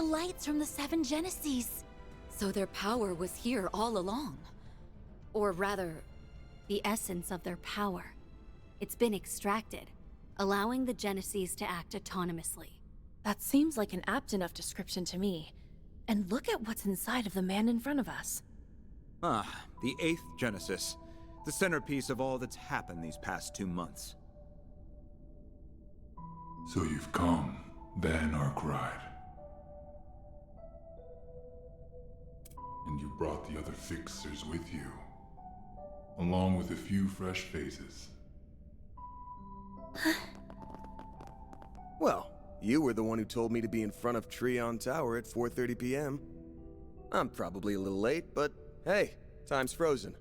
the lights from the 7 Genesees. So their power was here all along. Or rather, the essence of their power. It's been extracted, allowing the Genesees to act autonomously. That seems like an apt enough description to me. And look at what's inside of the man in front of us. Ah, the 8th Genesis. The centerpiece of all that's happened these past 2 months. So you've come, then Arkwright. And you brought the other fixers with you, along with a few fresh faces. Well, you were the one who told me to be in front of Treon Tower at 4:30 p.m. I'm probably a little late, but hey, time's frozen.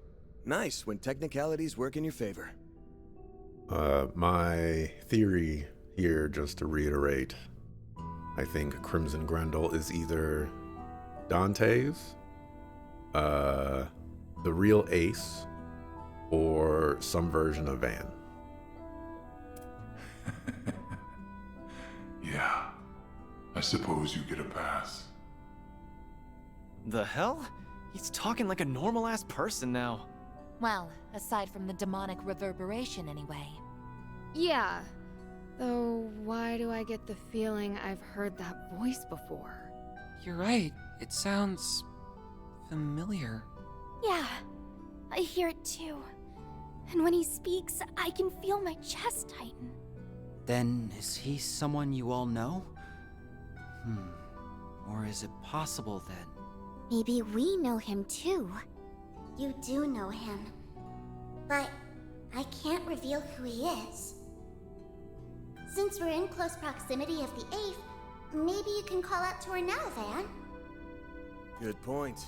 Nice when technicalities work in your favor. My theory here, just to reiterate, I think Crimson Grendel is either Dante's, the real Ace, or some version of Van. Yeah, I suppose you get a pass. The hell? He's talking like a normal-ass person now. Well, aside from the demonic reverberation anyway. Yeah. Though, why do I get the feeling I've heard that voice before? You're right. It sounds familiar. Yeah, I hear it too. And when he speaks, I can feel my chest tighten. Then, is he someone you all know? Or is it possible that... Maybe we know him too. You do know him. But I can't reveal who he is. Since we're in close proximity of the 8th, maybe you can call out to her now, Van. Good point.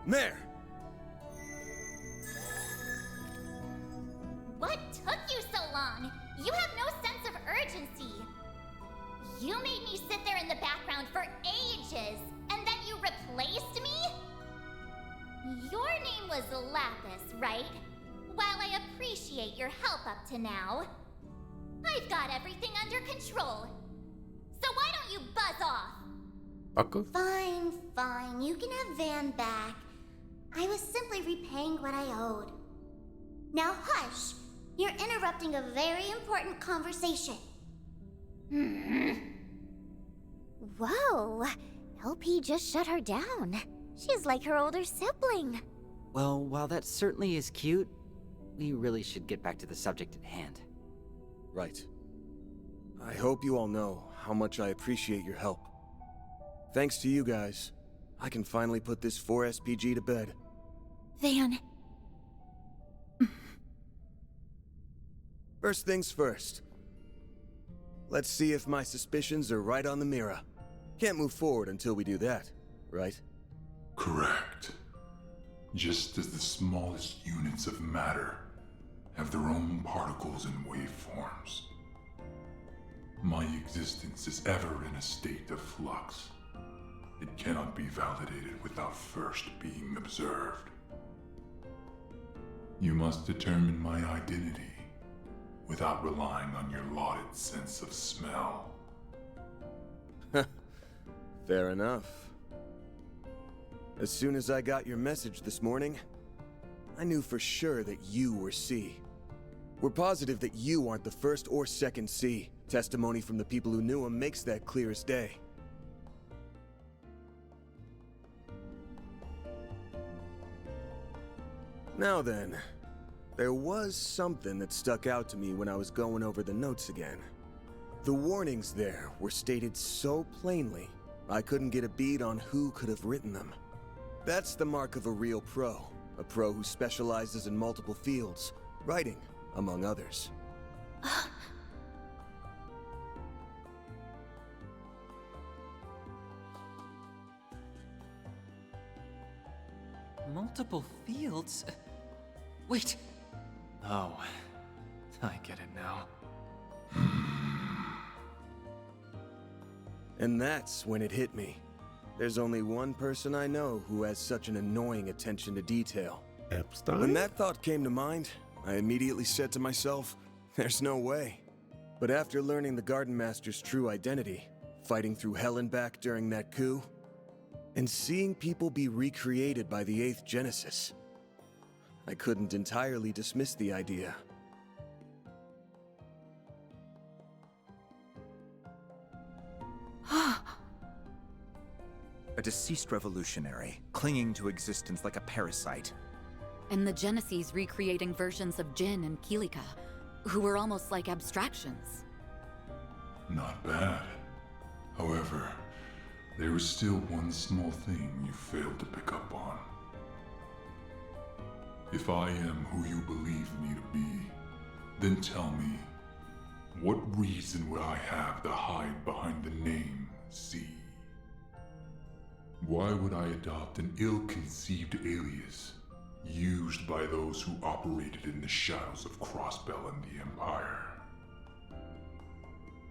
There! What took you so long? You have no sense of urgency. You made me sit there in the background for ages, and then you replaced me? Your name was Lapis, right? While I appreciate your help up to now, I've got everything under control. So why don't you buzz off? Buckle? Fine, fine. You can have Van back. I was simply repaying what I owed. Now hush. You're interrupting a very important conversation. Whoa. LP just shut her down. She's like her older sibling. Well, while that certainly is cute, we really should get back to the subject at hand. Right. I hope you all know how much I appreciate your help. Thanks to you guys, I can finally put this 4SPG to bed. Van. First things first. Let's see if my suspicions are right on the mirror. Can't move forward until we do that, right? Correct. Just as the smallest units of matter have their own particles and waveforms, my existence is ever in a state of flux. It cannot be validated without first being observed. You must determine my identity without relying on your lauded sense of smell. Fair enough. As soon as I got your message this morning, I knew for sure that you were C. We're positive that you aren't the first or second C. Testimony from the people who knew him makes that clear as day. Now then, there was something that stuck out to me when I was going over the notes again. The warnings there were stated so plainly, I couldn't get a bead on who could have written them. That's the mark of a real pro, a pro who specializes in multiple fields, writing, among others. Multiple fields? Wait. Oh, I get it now. And that's when it hit me. There's only one person I know who has such an annoying attention to detail. Epstein? When that thought came to mind, I immediately said to myself, there's no way. But after learning the Garden Master's true identity, fighting through hell and back during that coup, and seeing people be recreated by the 8th Genesis. I couldn't entirely dismiss the idea. A deceased revolutionary, clinging to existence like a parasite. And the Genesis recreating versions of Jin and Kilika, who were almost like abstractions. Not bad. However, there is still one small thing you failed to pick up on. If I am who you believe me to be, then tell me, what reason would I have to hide behind the name C? Why would I adopt an ill-conceived alias used by those who operated in the shadows of Crossbell and the Empire?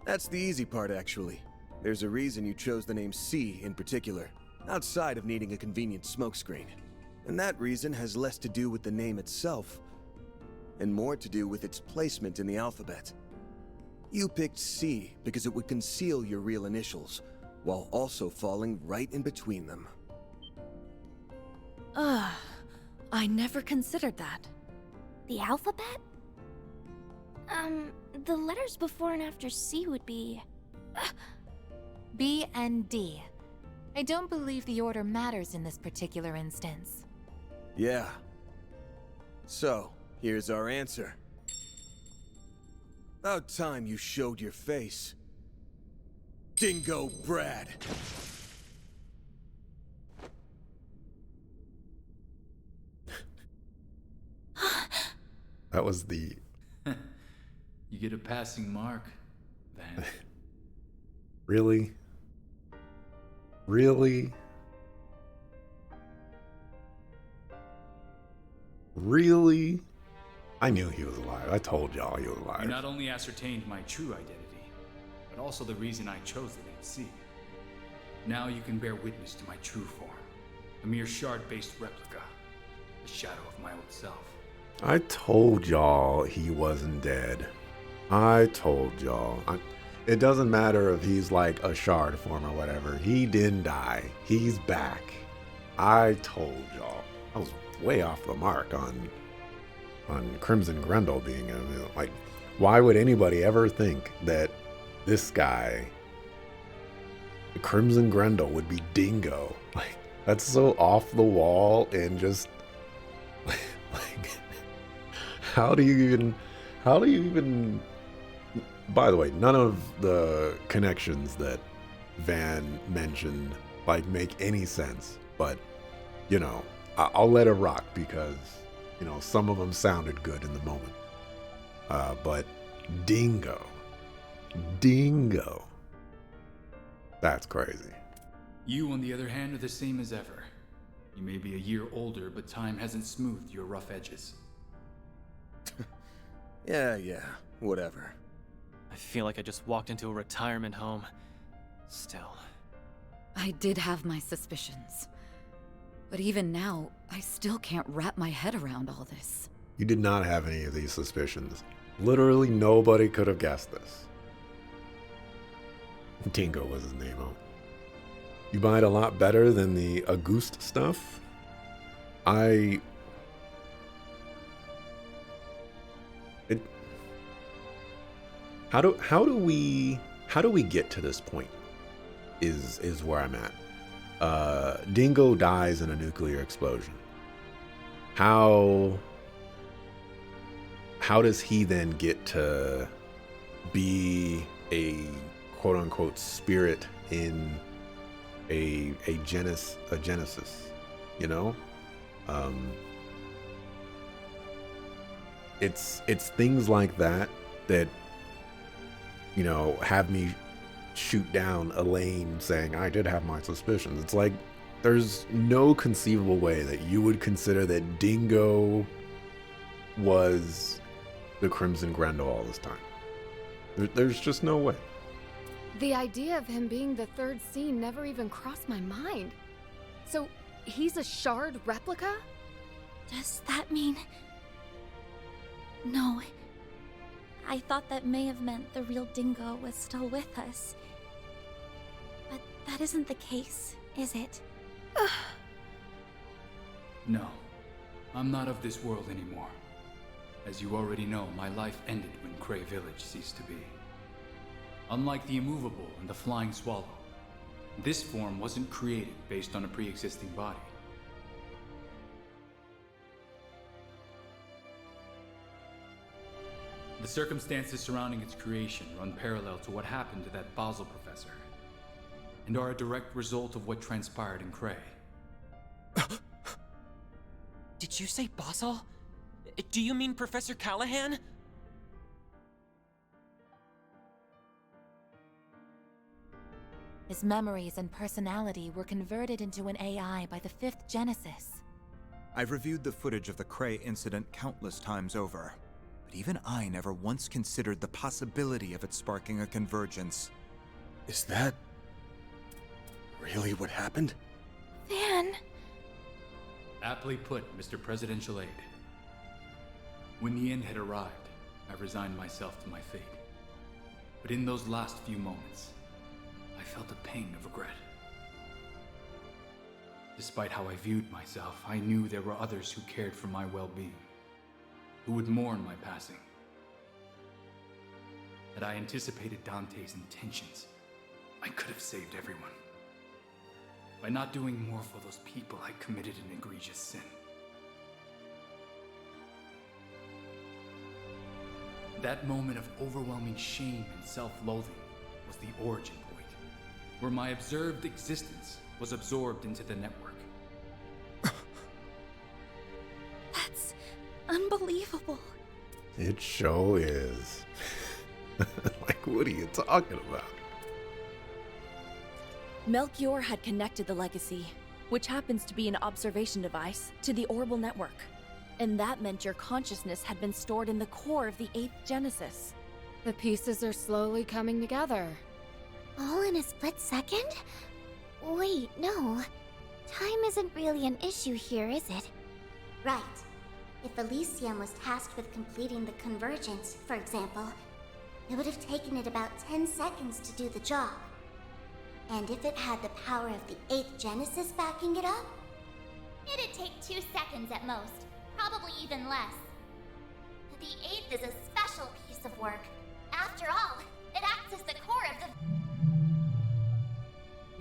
That's the easy part, actually. There's a reason you chose the name C in particular, outside of needing a convenient smokescreen. And that reason has less to do with the name itself, and more to do with its placement in the alphabet. You picked C because it would conceal your real initials, while also falling right in between them. I never considered that. The alphabet? The letters before and after C would be... B and D. I don't believe the order matters in this particular instance. Yeah. So, here's our answer. About time you showed your face. Dingo Brad. That was the... You get a passing mark, Van. Really? Really? Really? I knew he was alive. I told y'all he was alive. You not only ascertained my true identity, but also the reason I chose the name C. Now you can bear witness to my true form. A mere shard-based replica. The shadow of my old self. I told y'all he wasn't dead. I told y'all. It doesn't matter if he's like a shard form or whatever. He didn't die. He's back. I told y'all. I was way off the mark on Crimson Grendel being like, why would anybody ever think that this guy, Crimson Grendel, would be Dingo? Like, that's so off the wall and just like how do you even by the way, none of the connections that Van mentioned like make any sense, but you know, I'll let it rock because you know some of them sounded good in the moment. But Dingo, that's crazy. You, on the other hand, are the same as ever. You may be a year older, but time hasn't smoothed your rough edges. Yeah, whatever. I feel like I just walked into a retirement home. Still. I did have my suspicions. But even now, I still can't wrap my head around all this. You did not have any of these suspicions. Literally nobody could have guessed this. Dingo was his name, oh. You buy it a lot better than the Auguste stuff. How do we get to this point? Is where I'm at. Dingo dies in a nuclear explosion. How does he then get to be a quote unquote spirit in a Genesis, you know? It's things like that you know, have me shoot down Elaine saying I did have my suspicions. It's like there's no conceivable way that you would consider that Dingo was the Crimson Grendel all this time. There's just no way. The idea of him being the third scene never even crossed my mind. So, he's a shard replica? Does that mean... No. I thought that may have meant the real Dingo was still with us. That isn't the case, is it? No, I'm not of this world anymore. As you already know, my life ended when Cray Village ceased to be. Unlike the immovable and the flying swallow, this form wasn't created based on a pre-existing body. The circumstances surrounding its creation run parallel to what happened to that Basel professor, and are a direct result of what transpired in Cray. Did you say Basel? Do you mean Professor Callahan? His memories and personality were converted into an AI by the 5th Genesis. I've reviewed the footage of the Cray incident countless times over, but even I never once considered the possibility of it sparking a convergence. Is that really what happened? Van... Aptly put, Mr. Presidential Aide. When the end had arrived, I resigned myself to my fate. But in those last few moments, I felt a pang of regret. Despite how I viewed myself, I knew there were others who cared for my well-being, who would mourn my passing. Had I anticipated Dante's intentions, I could have saved everyone. By not doing more for those people, I committed an egregious sin. That moment of overwhelming shame and self-loathing was the origin point, where my observed existence was absorbed into the network. That's unbelievable. It sure is. Like, what are you talking about? Melchior had connected the legacy, which happens to be an observation device, to the Orbal network. And that meant your consciousness had been stored in the core of the 8th Genesis. The pieces are slowly coming together. All in a split second? Wait, no. Time isn't really an issue here, is it? Right. If Elysium was tasked with completing the convergence, for example, it would have taken it about 10 seconds to do the job. And if it had the power of the 8th Genesis backing it up, it'd take 2 seconds at most, probably even less. The 8th is a special piece of work. After all, it acts as the core of the...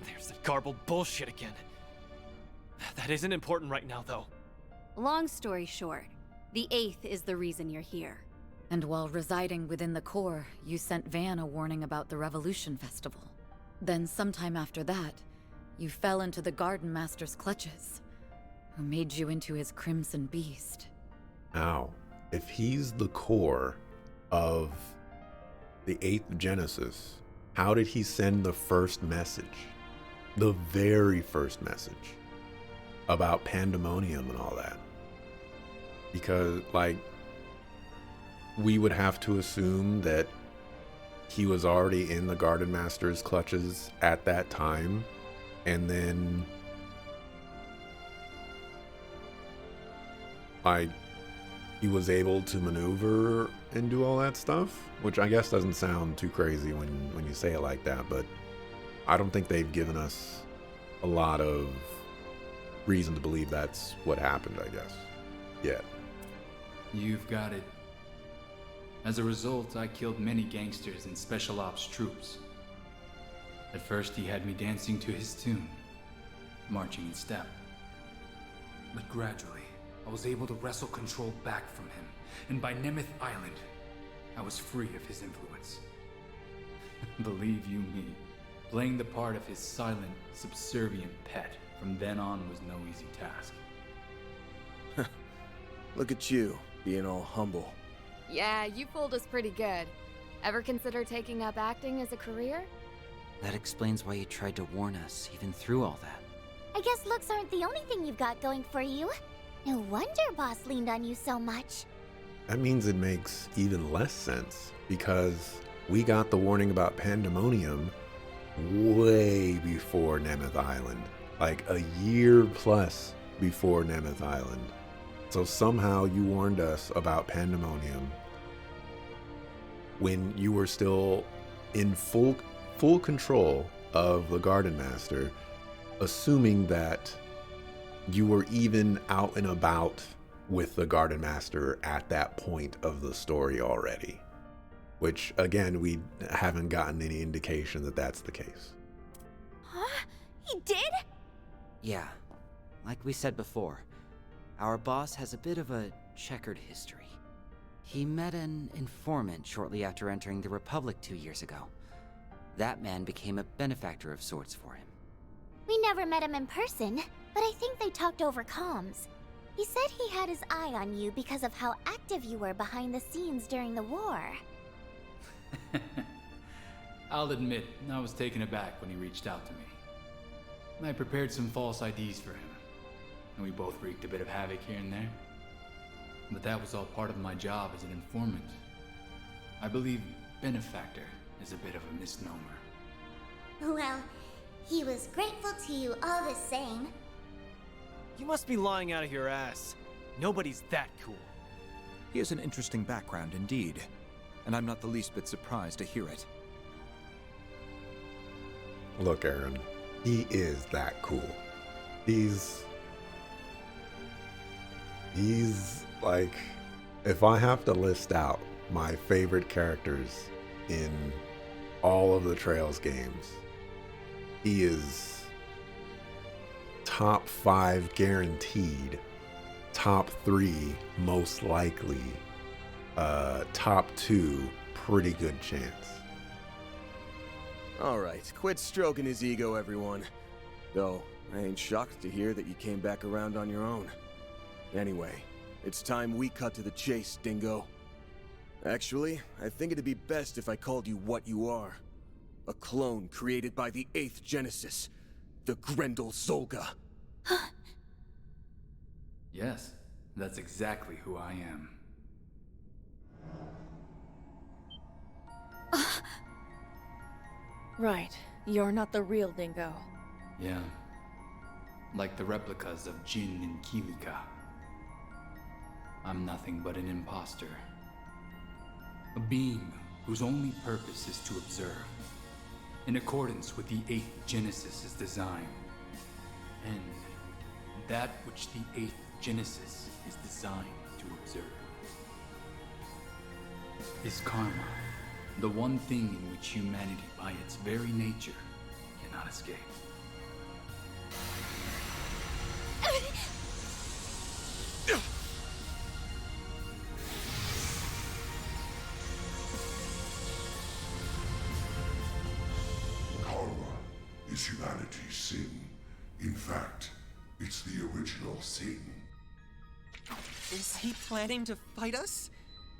There's the garbled bullshit again. That isn't important right now, though. Long story short, the 8th is the reason you're here. And while residing within the core, you sent Van a warning about the Revolution Festival. Then sometime after that, you fell into the Garden Master's clutches, who made you into his Crimson Beast. Now, if he's the core of the 8th Genesis, how did he send the first message? The very first message about pandemonium and all that? Because, like, we would have to assume that he was already in the Garden Master's clutches at that time, and then, like, he was able to maneuver and do all that stuff, which I guess doesn't sound too crazy when you say it like that, but I don't think they've given us a lot of reason to believe that's what happened, I guess, yet. You've got it. As a result, I killed many gangsters and special ops troops. At first, he had me dancing to his tune, marching in step. But gradually, I was able to wrestle control back from him, and by Nemeth Island, I was free of his influence. Believe you me, playing the part of his silent, subservient pet from then on was no easy task. Look at you, being all humble. Yeah, you fooled us pretty good. Ever consider taking up acting as a career? That explains why you tried to warn us, even through all that. I guess looks aren't the only thing you've got going for you. No wonder Boss leaned on you so much. That means it makes even less sense, because we got the warning about pandemonium way before Nemeth Island. Like a year plus before Nemeth Island. So somehow you warned us about pandemonium when you were still in full control of the Garden Master, assuming that you were even out and about with the Garden Master at that point of the story already. Which, again, we haven't gotten any indication that that's the case. Huh? He did? Yeah, like we said before, our boss has a bit of a checkered history. He met an informant shortly after entering the Republic 2 years ago. That man became a benefactor of sorts for him. We never met him in person, but I think they talked over comms. He said he had his eye on you because of how active you were behind the scenes during the war. I'll admit, I was taken aback when he reached out to me. I prepared some false IDs for him, and we both wreaked a bit of havoc here and there. But that was all part of my job as an informant. I believe benefactor is a bit of a misnomer. Well, he was grateful to you all the same. You must be lying out of your ass. Nobody's that cool. He has an interesting background indeed, and I'm not the least bit surprised to hear it. Look, Aaron, he is that cool. He's like, if I have to list out my favorite characters in all of the Trails games, he is top 5 guaranteed, top 3 most likely, top 2 pretty good chance. Alright, quit stroking his ego, everyone. Though, I ain't shocked to hear that you came back around on your own. Anyway, it's time we cut to the chase, Dingo. Actually, I think it'd be best if I called you what you are. A clone created by the 8th Genesis, the Grendel Zolga. Yes, that's exactly who I am. Right. You're not the real Dingo. Yeah. Like the replicas of Jin and Kilika. I'm nothing but an imposter. A being whose only purpose is to observe, in accordance with the 8th Genesis' design. And that which the 8th Genesis is designed to observe is karma, the one thing in which humanity, by its very nature, cannot escape. Karma is humanity's sin. In fact, it's the original sin. Is he planning to fight us?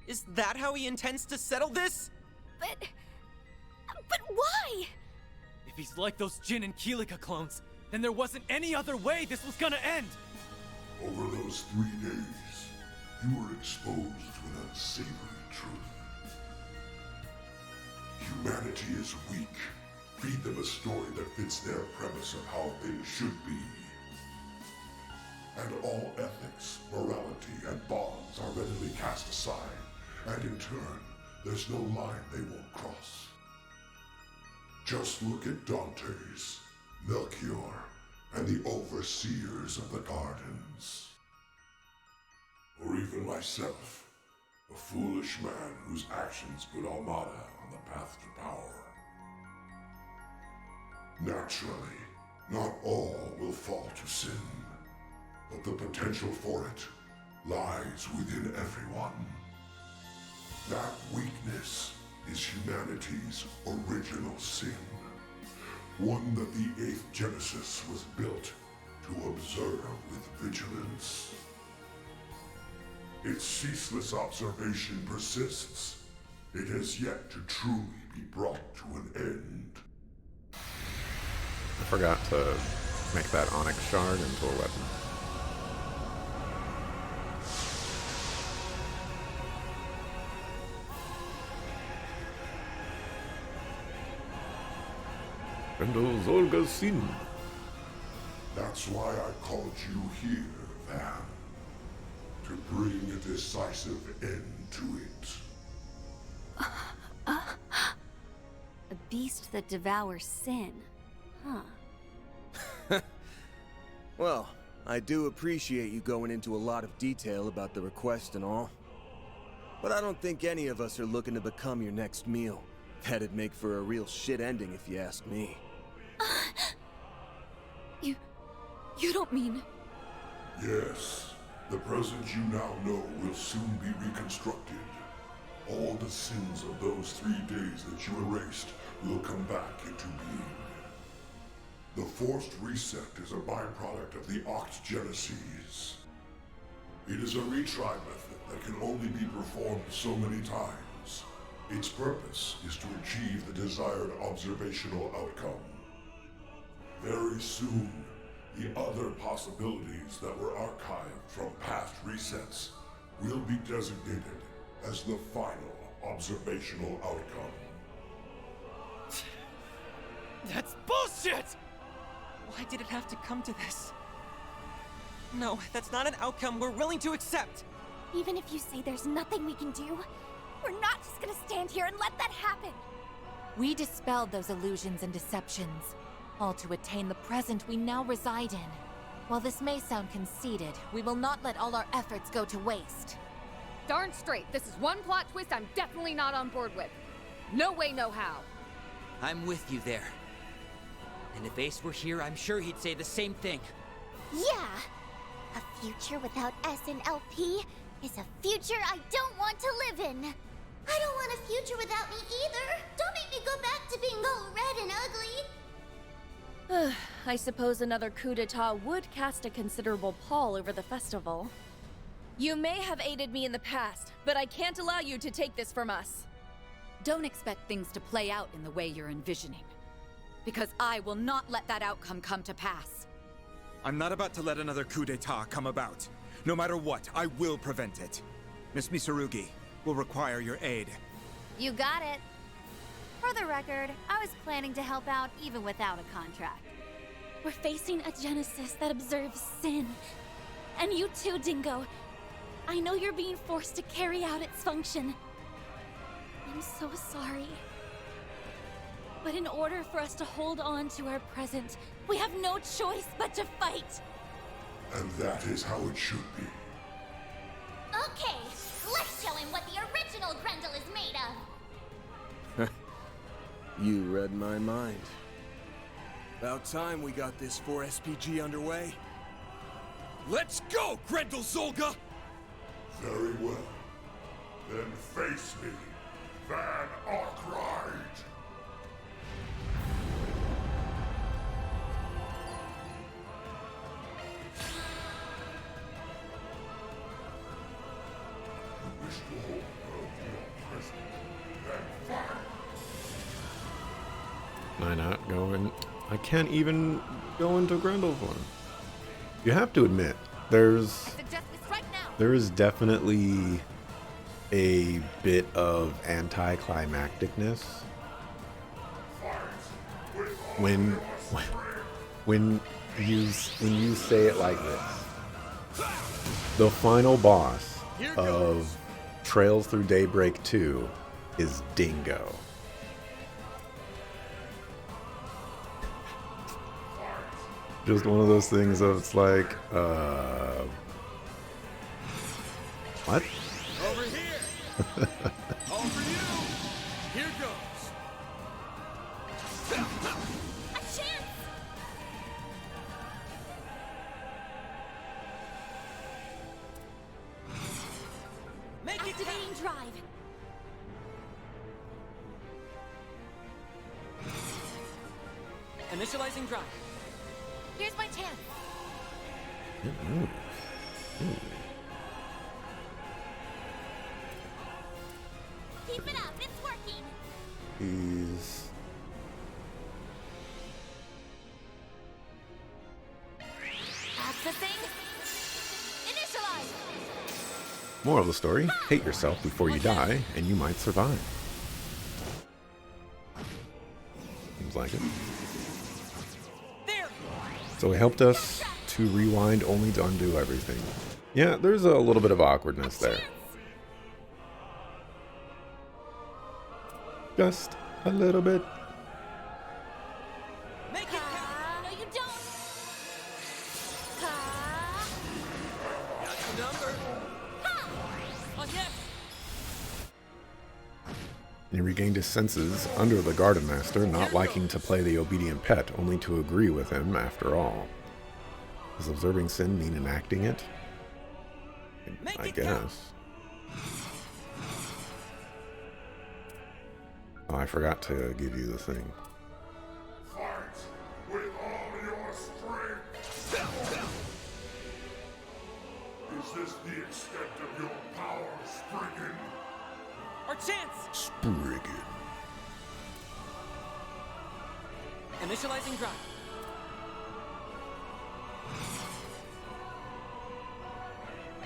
Is that how he intends to settle this? But why? If he's like those Jin and Kilika clones, then there wasn't any other way this was gonna end! Over those 3 days, you were exposed to an unsavory truth. Humanity is weak. Feed them a story that fits their premise of how things should be. And all ethics, morality, and bonds are readily cast aside, and in turn, there's no line they won't cross. Just look at Dante's, Melchior, and the overseers of the gardens. Or even myself, a foolish man whose actions put Almada on the path to power. Naturally, not all will fall to sin, but the potential for it lies within everyone. That weakness is humanity's original sin, one that the 8th Genesis was built to observe with vigilance. Its ceaseless observation persists. It has yet to truly be brought to an end. I forgot to make that onyx shard into a weapon. Grendel Zolga's sin. That's why I called you here, Van. To bring a decisive end to it. A beast that devours sin. Huh. Well, I do appreciate you going into a lot of detail about the request and all. But I don't think any of us are looking to become your next meal. That'd make for a real shit ending if you ask me. You don't mean... Yes. The present you now know will soon be reconstructed. All the sins of those 3 days that you erased will come back into being. The forced reset is a byproduct of the Octgenesis. It is a retry method that can only be performed so many times. Its purpose is to achieve the desired observational outcome. Very soon, the other possibilities that were archived from past resets will be designated as the final observational outcome. That's bullshit! Why did it have to come to this? No, that's not an outcome we're willing to accept! Even if you say there's nothing we can do, we're not just gonna stand here and let that happen! We dispelled those illusions and deceptions, all to attain the present we now reside in. While this may sound conceited, we will not let all our efforts go to waste. Darn straight, this is one plot twist I'm definitely not on board with. No way, no how. I'm with you there. And if Ace were here, I'm sure he'd say the same thing. Yeah! A future without S and LP is a future I don't want to live in. I don't want a future without me either. Don't make me go back to being all red and ugly. I suppose another coup d'etat would cast a considerable pall over the festival. You may have aided me in the past, but I can't allow you to take this from us. Don't expect things to play out in the way you're envisioning. Because I will not let that outcome come to pass. I'm not about to let another coup d'etat come about. No matter what, I will prevent it. Miss Misarugi will require your aid. You got it. For the record, I was planning to help out even without a contract. We're facing a Genesis that observes sin. And you too, Dingo. I know you're being forced to carry out its function. I'm so sorry. But in order for us to hold on to our present, we have no choice but to fight. And that is how it should be. Okay, let's show him what the original Grendel is made of. You read my mind. About time we got this 4SPG underway. Let's go, Grendel Zolga! Very well. Then face me, Van Arkwright. You wish the whole world your present, then fight. Am I not going? I can't even go into Grendel form. You have to admit, there is definitely a bit of anticlimacticness when you say it like this. The final boss of Trails Through Daybreak 2 is Dingo. Just one of those things of it's like, what? Over here! All for you! Here goes! A chance! Make it Activating drive. Initializing drive. Here's my chance. Keep it up, it's working! He's Accessing. Initialize. moral of the story, hate yourself before you die, and you might survive. Seems like it. So it helped us to rewind only to undo everything. Yeah, there's a little bit of awkwardness there. Just a little bit. Make it He regained his senses under the Garden Master, not liking to play the obedient pet, only to agree with him after all. Does observing sin mean enacting it? I guess. Oh, I forgot to give you the thing. Fight with all your strength. Is this the extent of your power, Spriggan? Our chance! Spriggan. Initializing drive.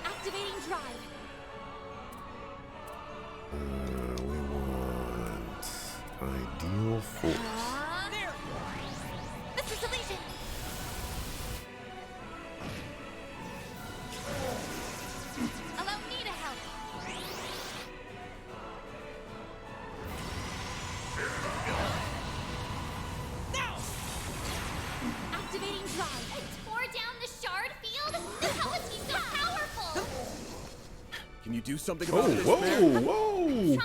Activating drive. We want ideal force. There! This is Elysian! Allow me to help! Now! Activating drive. I tore down the shard field? How is he so powerful? Can you do something about this, Whoa, man? whoa! I'm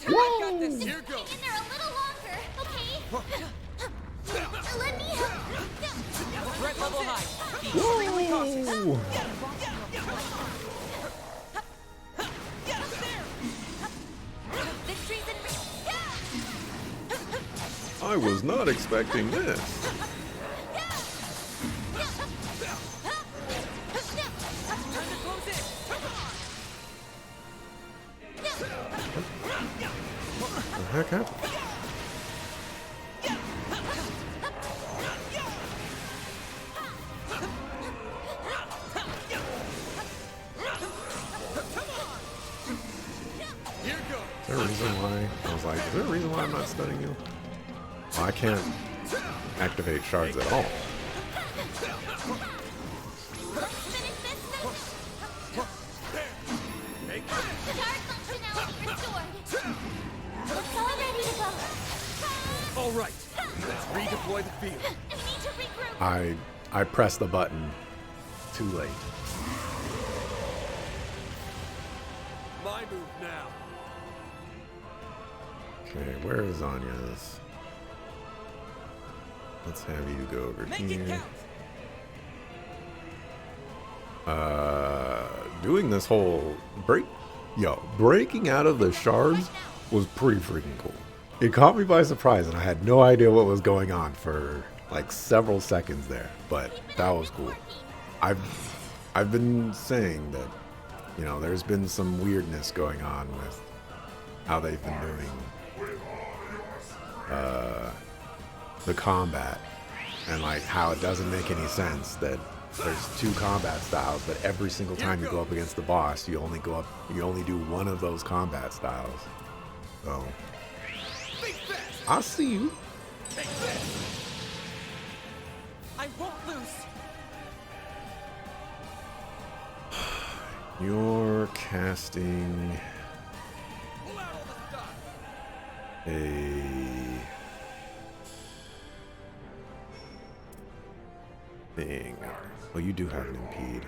trying. I got this. Just hang in there a little longer, okay? Let me help. Threat level high. Be extremely cautious. Whoa! Victory's in reach. I was not expecting this. Time to close in. What the heck happened? Here goes. Is there a reason why? I was like, is there a reason why I'm not studying you? Well, I can't activate shards at all. Shard functionality restored. It's all ready to go. All right. Let's redeploy the field. We need to regroup. I pressed the button too late. My move now. Okay, where is Anya's? Let's have you go over Make it here. count. Doing this whole breaking out of the shards was pretty freaking cool. It caught me by surprise, and I had no idea what was going on for like several seconds there. But that was cool. I've been saying that, you know, there's been some weirdness going on with how they've been doing the combat, and like how it doesn't make any sense that there's two combat styles, but every single time you go up against the boss, you only do one of those combat styles. So I see you. I won't lose. You're casting Pull out all the stuff. a thing. Well, you do have an impede.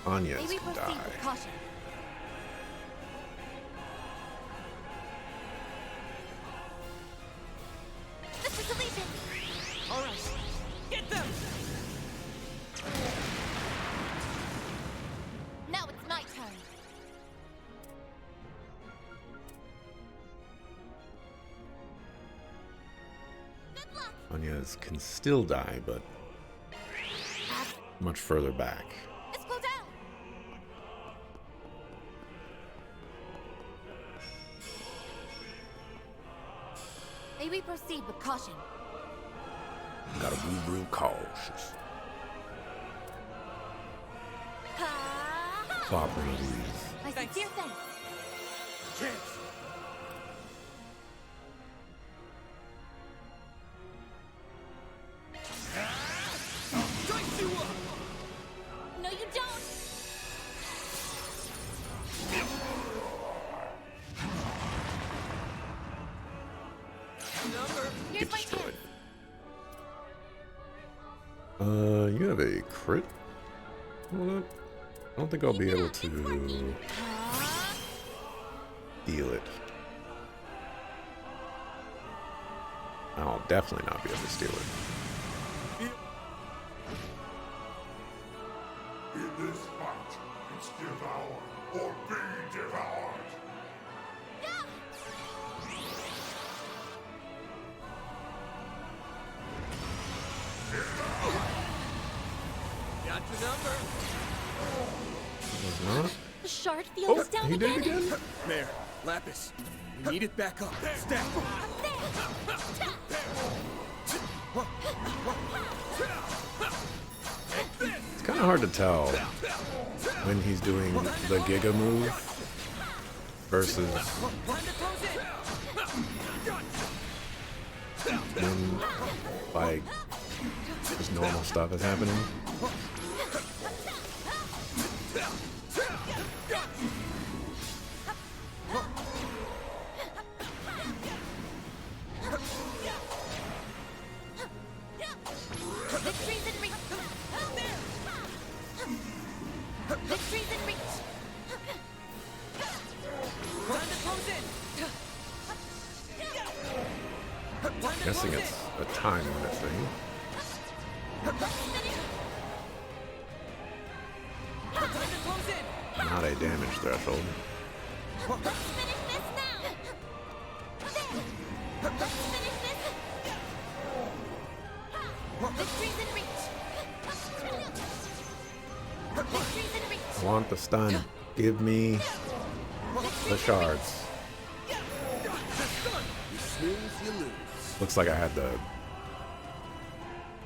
Anya's Maybe can proceed die. with caution. This is Elysian. All right. Get them. Now it's my turn. Good luck. Anya's can still die, but much further back. Let's go down. Maybe proceed with caution. Gotta be real cautious. Pop one of these. My sincere thanks. Chance. Strike you up. No, you don't. Here's Get my destroyed. chance. You have a crit? Hold on. I don't think I'll be able to heal it. I'll definitely not be able to steal it. In this fight, it's devour or be devoured. Got your number. Not? The shard feels down he again. did it again? Mayor, Lapis, we need it back up. Stack. It's kind of hard to tell when he's doing the Giga move versus when, like, just normal stuff is happening. Victory's in reach. Victory's in reach. Time to close in. Guessing it's a time limit thing. Time to close in. Not a damage threshold. Let's finish this now. Let's finish this. Victory's in reach. Victory's in reach. I want the stun. Give me the shards. You snooze, you lose. Looks like I had the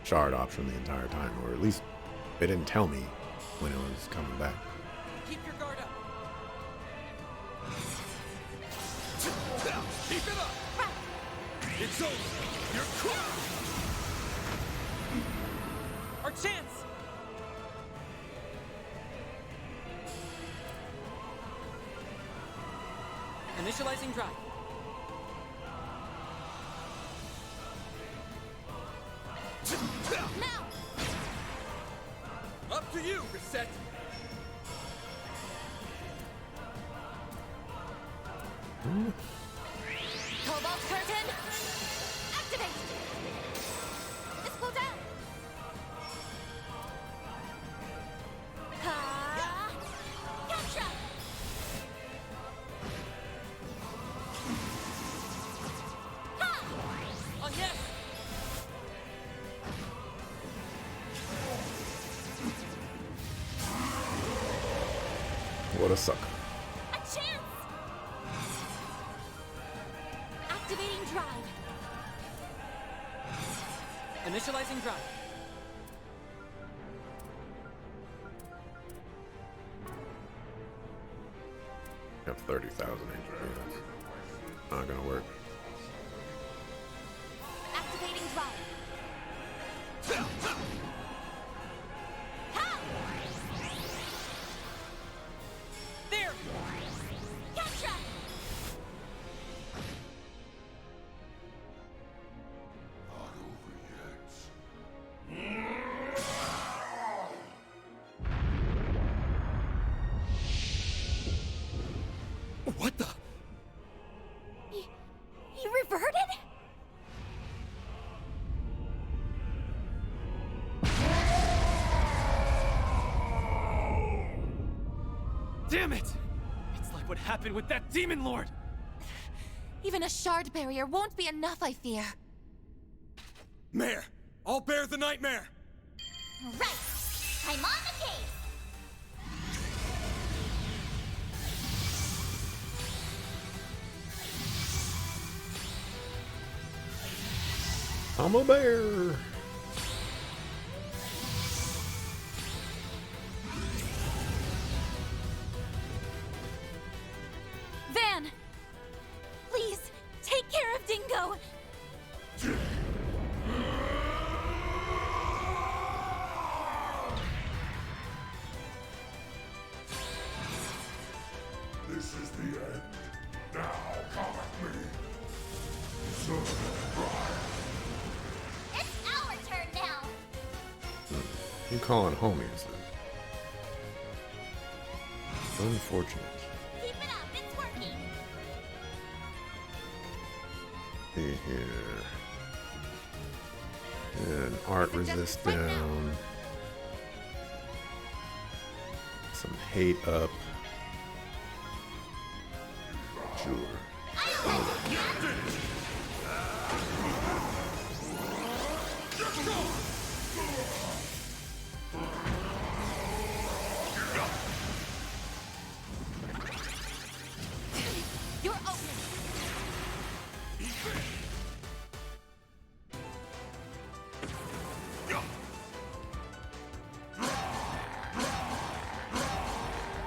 shard option the entire time, or at least they didn't tell me when it was coming back. Keep your guard up. Keep it up. It's over. You're cooked. Our chance. Initializing drive. Now. Up to you, Reset. Cobalt curtain. Activate. Let's go down. Ha! Capture. Ha! On yes. What a sucker. A chance. Activating drive. Initializing drive. I have 30,000 HP. That's not gonna work. Activating drive. Ha! There. Capture. What the? He reverted? Damn it! It's like what happened with that demon lord! Even a shard barrier won't be enough, I fear. Mayor, I'll bear the nightmare. Right. I'm on the case. I'm a bear. Van! Please, take care of Dingo! This is the end. Now come at me. Subscribe. It's our turn now. You calling homies? Unfortunate. Keep it up, it's working. See here. And art resist down. Some hate up. Sure. You're open.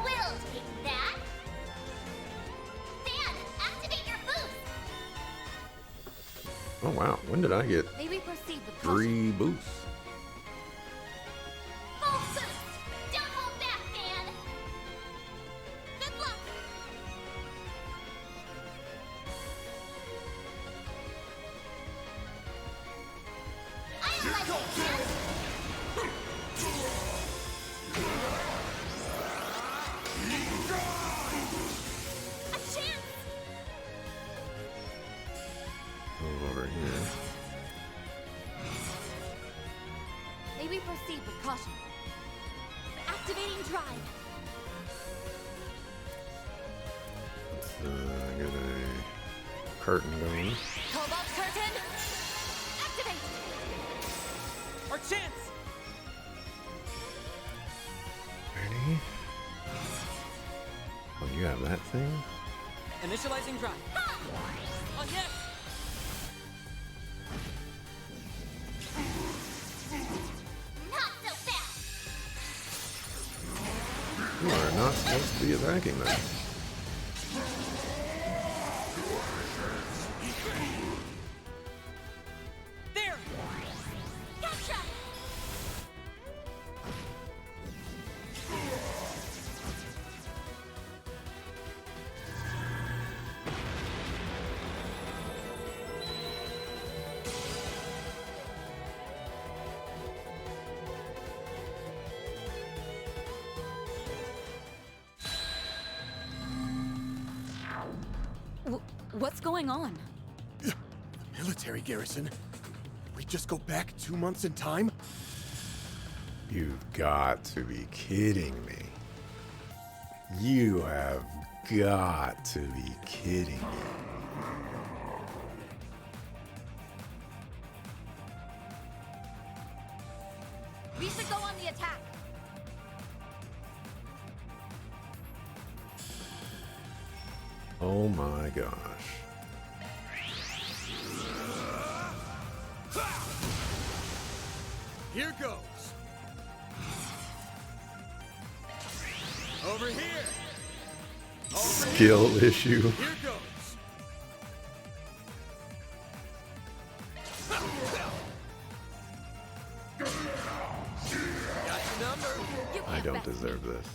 We'll take that. Dan, activate your boost. Oh wow, when did I get May we proceed with caution? 3 boosts? Full boost. Don't hold back, Dan. Good luck. I like it, Dan. A chance. Over here. May we proceed with caution? Activating drive. Let's get a curtain going. Cobalt curtain. Activate. Our chance! Ready? Oh, you have that thing? Initializing drive. Oh, yes! Not so fast. You are not supposed to be attacking that. There! Gotcha. What's going on? The military garrison? Did we just go back 2 months in time? You've got to be kidding me. You have got to be kidding me. We should go on the attack. Oh my gosh. Here goes. Over here. Skill issue. Here goes. Got your number. I don't deserve this.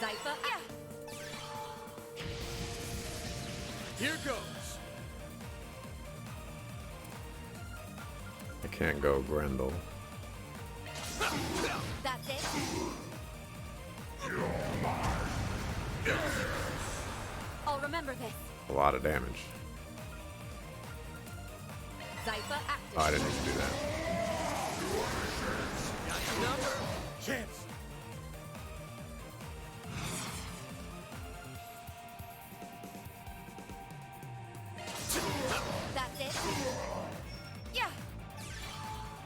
Zypha. Here goes. I can't go Grendel. That's it. I'll remember this. A lot of damage. Zypha active. Oh, I didn't need to do that. Got your number. Chance. That's it. Yeah.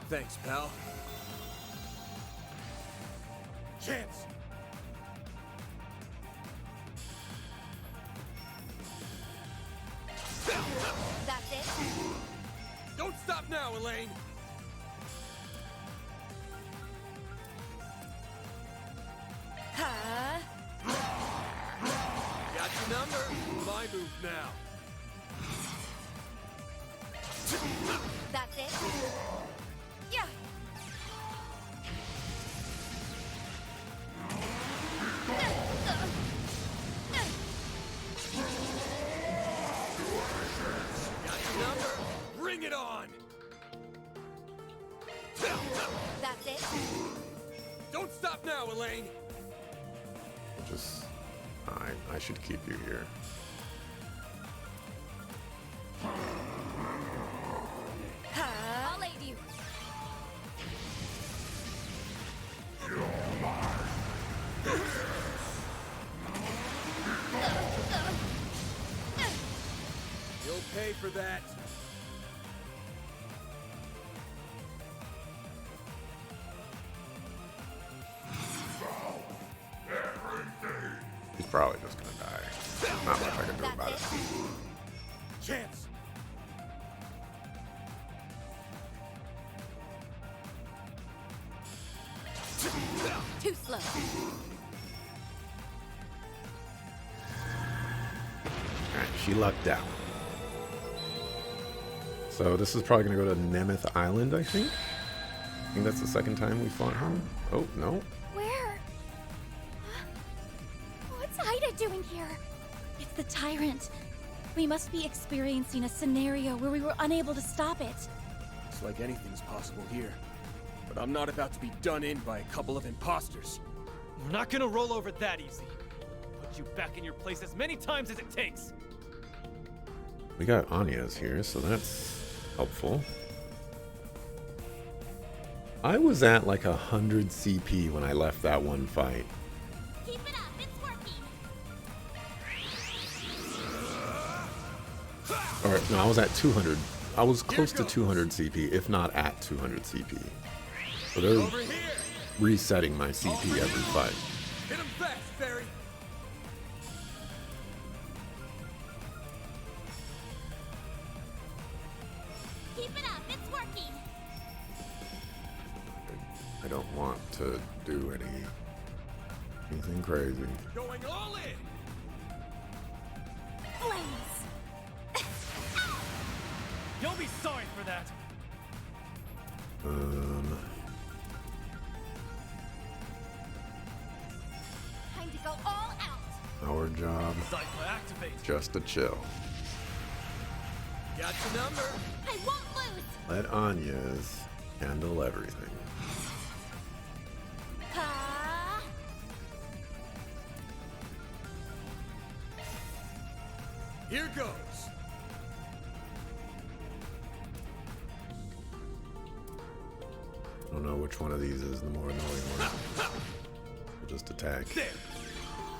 Thanks, pal. Chance. That's it. Don't stop now, Elaine. Huh? Got your number. My move now. That's it. Yeah. Got your number. Bring it on! That's it? Don't stop now, Elaine! Just... I should keep you here. I'll aid you. You'll pay for that. He's probably just gonna die. Not much I can do about it. Chance! Too slow. Alright, she lucked out. So this is probably gonna go to Nemeth Island, I think? I think that's the second time we fought him. Oh, no. Where? What's Ida doing here? It's the Tyrant. We must be experiencing a scenario where we were unable to stop it. It's like anything's possible here. But I'm not about to be done in by a couple of imposters. We're not gonna roll over that easy. Put you back in your place as many times as it takes. We got Anya's here, so that's helpful. I was at like 100 CP when I left that one fight. Keep it up, it's working. Or no, I was at 200. I was close to 200 CP, if not at 200 CP. So they're resetting my CP every fight. Hit him fast, Fairy! Keep it up, it's working. I don't want to do anything crazy. Going all in! Flames! You'll be sorry for that. Time to go all out. Our job, Cypher activate. just to chill. Got the number! I won't lose! Let Anya's handle everything. Ah! Here goes! I don't know which one of these is the more annoying one. We'll just attack. There!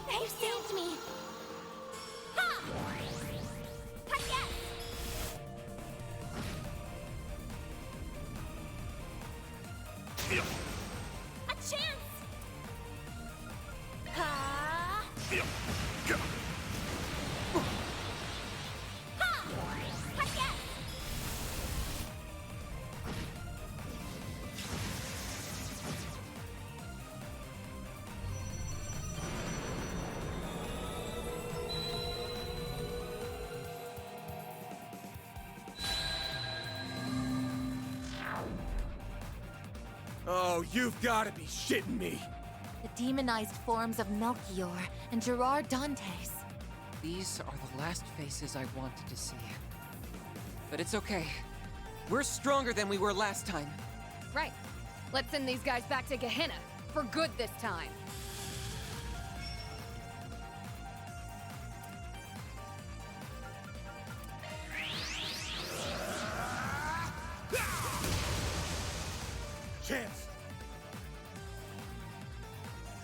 You saved me! Ha! Ha, yes! A chance! Ha! Ha! Ha, yes! Oh, you've got to be shitting me. The demonized forms of Melchior and Gerard Dantes. These are the last faces I wanted to see. But it's okay. We're stronger than we were last time. Right. Let's send these guys back to Gehenna. For good this time. Chance!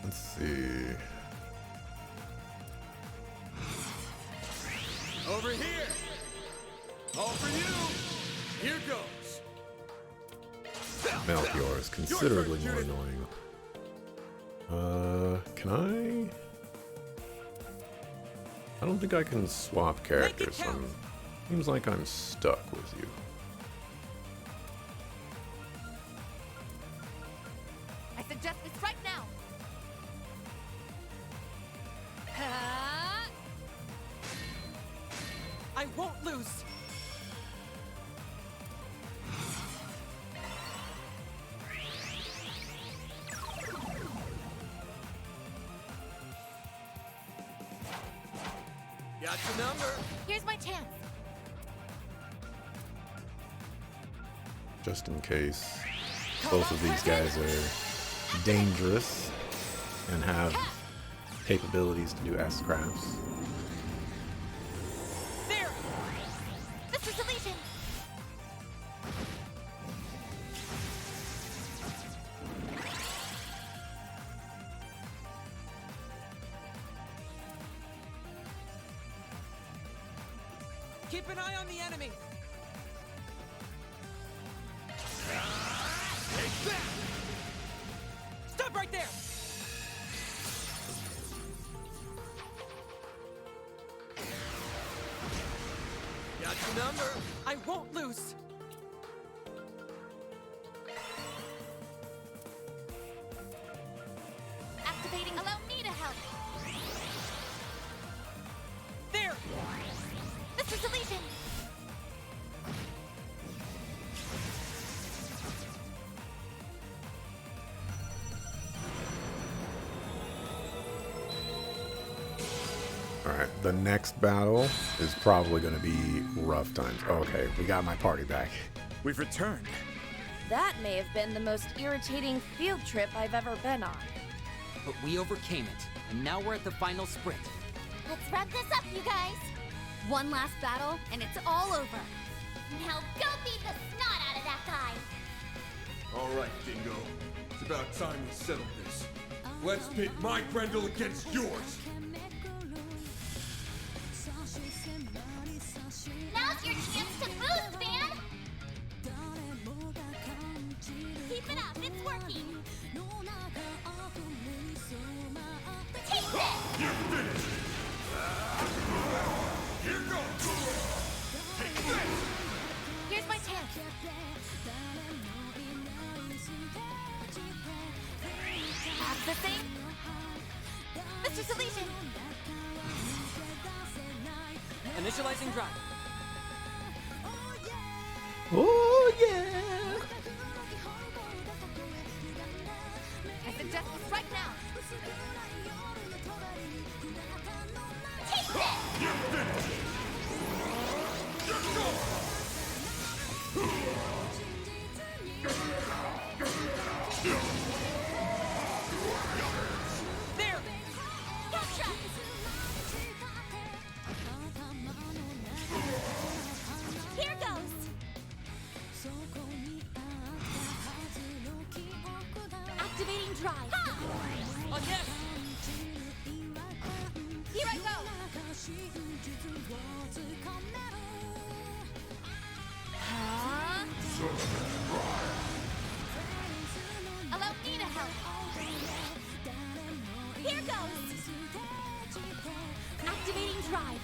Let's see. Over here! All for you! Here goes! Melchior is considerably more annoying. Can I? I don't think I can swap characters. Seems like I'm stuck with you. I suggest we strike now. I won't lose! Got the number! Here's my chance. just in case both of these guys are dangerous and have capabilities to do S-crafts. There! This is the Legion! Keep an eye on the enemy! Take that! Stop right there! Got your number. I won't lose! Activating allow me to help! There! This is the Legion! Alright, the next battle is probably going to be rough times. Okay, we got my party back. We've returned. That may have been the most irritating field trip I've ever been on. But we overcame it, and now we're at the final sprint. Let's wrap this up, you guys. One last battle, and it's all over. Now go beat the snot out of that guy. All right, Dingo. It's about time we settle this. Let's pit my Grendel against yours. Now's your chance to boost, man. Keep it up. It's working. Take this. You're finished. Here goes. Take this. Here's my chance. Have the thing? Mr. Salesian! Initializing drive. Oh, yeah! I suggest we strike now. Take this. You're finished. Just go. There! Gotcha. Here goes. Activating drive! Oh, yes! Here I go! Huh? Allow me to help! Here goes. Activating drive!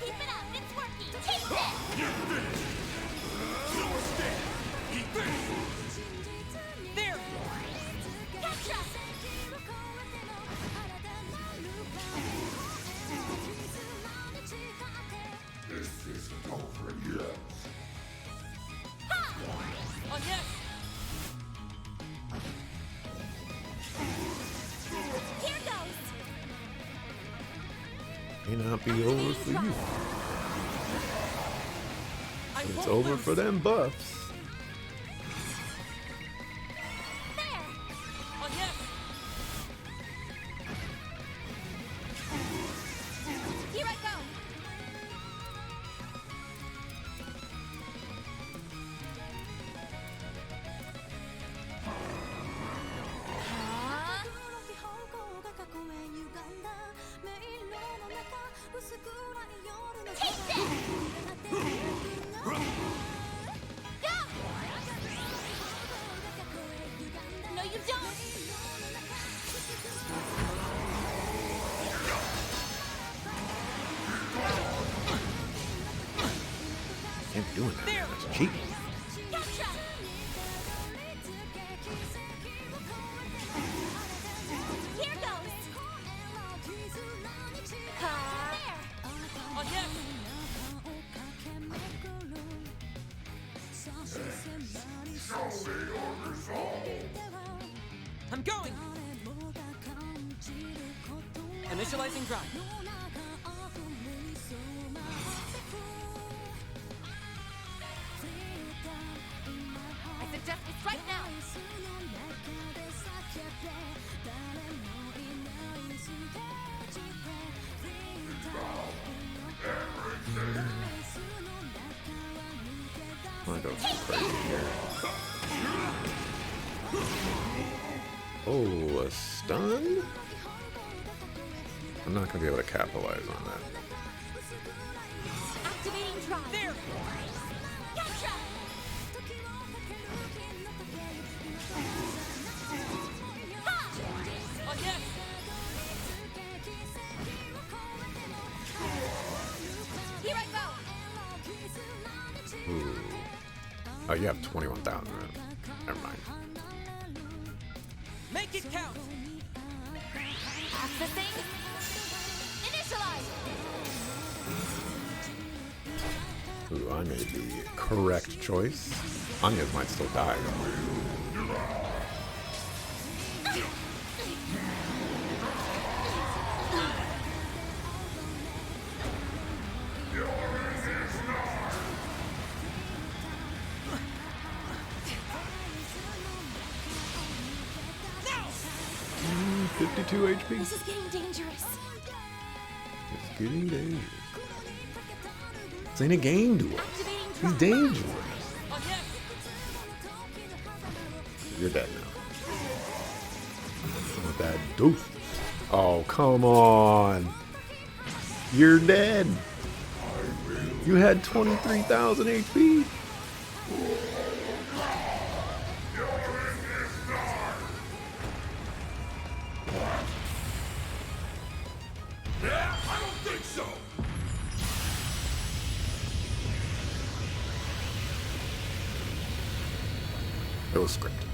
Keep it up. It's working. Take this. You're finished. Slower stand. Eat this. There! Gotcha. This isn't over yet. Oh, yes! Here goes. May not be over for you. I It's won't over lose. for them buffs. There. Oh, yes! Here I go! Huh? Take this. No, you don't! Can't be doing that. There. That's cheating. Gotcha. Here goes. Huh? There. Oh, yes! I'm going! Initializing drive. I suggest we strike now! I'm gonna go crazy here. Oh, a stun? I'm not gonna be able to capitalize on that. Activating drive. There! Gotcha! Oh, yes! Here I go! Ooh. Oh, you have 21,000. Never mind. Make it count! Accessing! Initialize! Ooh, I made the correct choice. Anya's might still die. Mm, 52 HP. This is getting dangerous. It's getting dangerous. This ain't a game to us. He's dangerous. You're dead now. With that doof. Oh, come on. You're dead. You had 23,000 HP. Yeah, I don't think so. It was scripted.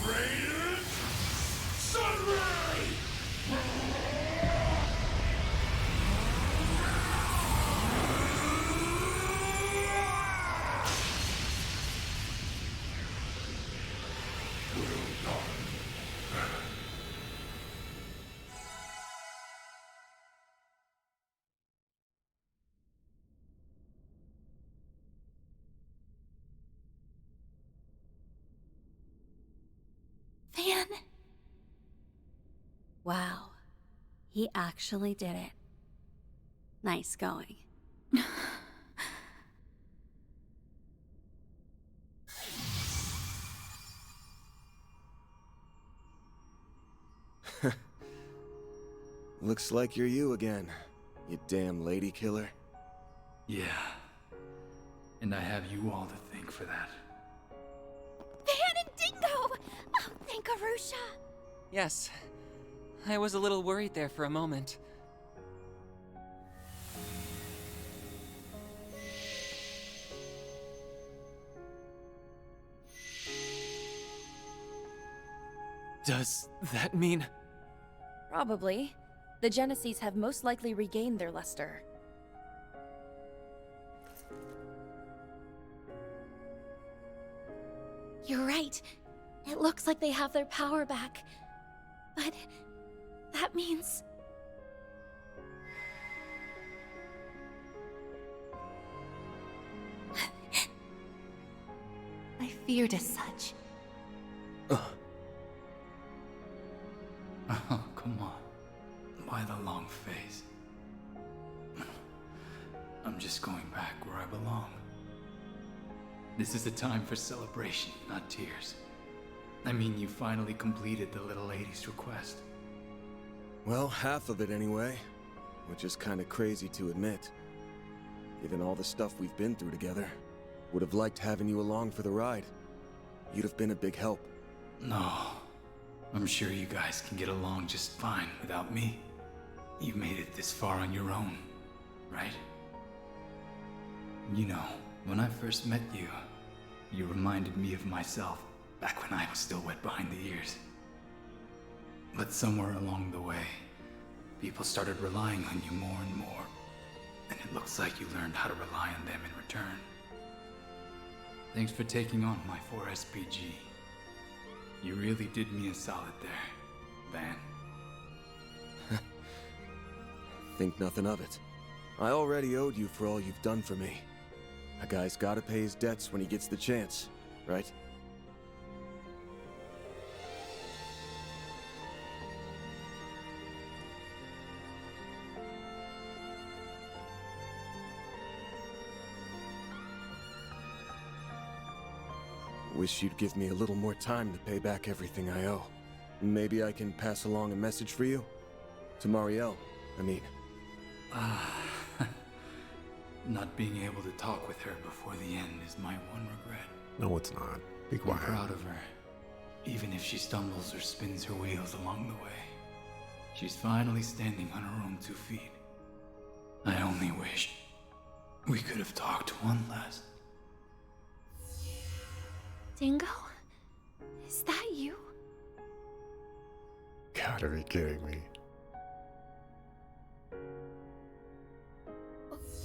Radiant Sunray! Van. Wow. He actually did it. Nice going. Looks like you're you again, you damn lady killer. Yeah. And I have you all to thank for that. Van and Dingo! Oh, thank Arusha. Yes. I was a little worried there for a moment. Does that mean... Probably. The Genesees have most likely regained their luster. You're right. It looks like they have their power back. But that means... I feared as such. Oh, come on. Why the long face? I'm just going back where I belong. This is a time for celebration, not tears. I mean, you finally completed the little lady's request. Well, half of it anyway. Which is kinda crazy to admit. Given all the stuff we've been through together. Would have liked having you along for the ride. You'd have been a big help. No. I'm sure you guys can get along just fine without me. You made it this far on your own, right? You know, when I first met you, you reminded me of myself back when I was still wet behind the ears. But somewhere along the way, people started relying on you more and more, and it looks like you learned how to rely on them in return. Thanks for taking on my 4SPG. You really did me a solid there, Van. Think nothing of it. I already owed you for all you've done for me. A guy's gotta pay his debts when he gets the chance, right? Wish you'd give me a little more time to pay back everything I owe. Maybe I can pass along a message for you? To Marielle, I mean. Not being able to talk with her before the end is my one regret. No, it's not. Be quiet. I'm proud of her, even if she stumbles or spins her wheels along the way. She's finally standing on her own 2 feet. I only wish we could have talked one last. Dingo? Is that you? Gotta be kidding me.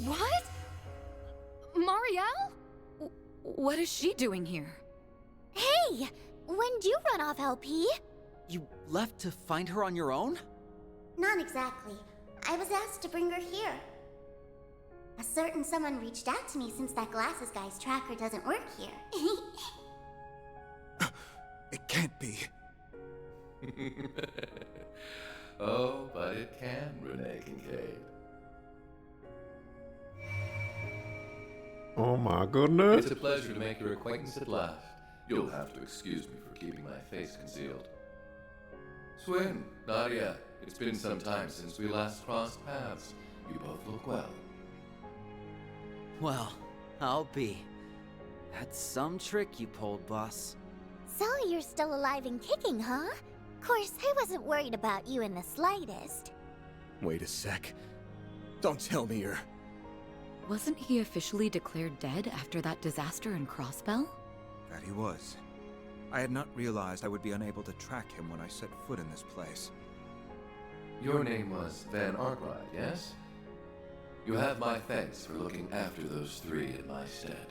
What? Marielle? What is she doing here? Hey! When'd you run off, LP? You left to find her on your own? Not exactly. I was asked to bring her here. A certain someone reached out to me since that glasses guy's tracker doesn't work here. It can't be. Oh, but it can, Renee Kincaid. Oh my goodness. It's a pleasure to make your acquaintance at last. You'll have to excuse me for keeping my face concealed. Swin, Nadia, it's been some time since we last crossed paths. You both look well. Well, I'll be. That's some trick you pulled, boss. So you're still alive and kicking, huh? Course, I wasn't worried about you in the slightest. Wait a sec. Don't tell me you're... Wasn't he officially declared dead after that disaster in Crossbell? That he was. I had not realized I would be unable to track him when I set foot in this place. Your name was Van Arkwright, yes? You have my thanks for looking after those 3 in my stead.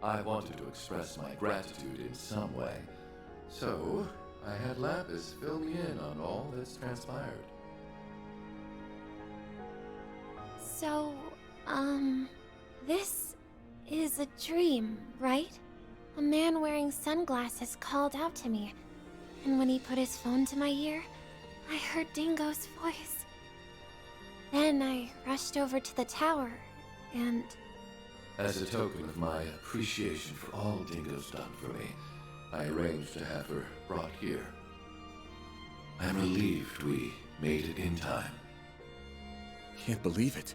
I wanted to express my gratitude in some way, so I had Lapis fill me in on all that's transpired. So, this is a dream, right? A man wearing sunglasses called out to me, and when he put his phone to my ear, I heard Dingo's voice. Then I rushed over to the tower, and... As a token of my appreciation for all Dingo's done for me, I arranged to have her brought here. I'm relieved we made it in time. Can't believe it.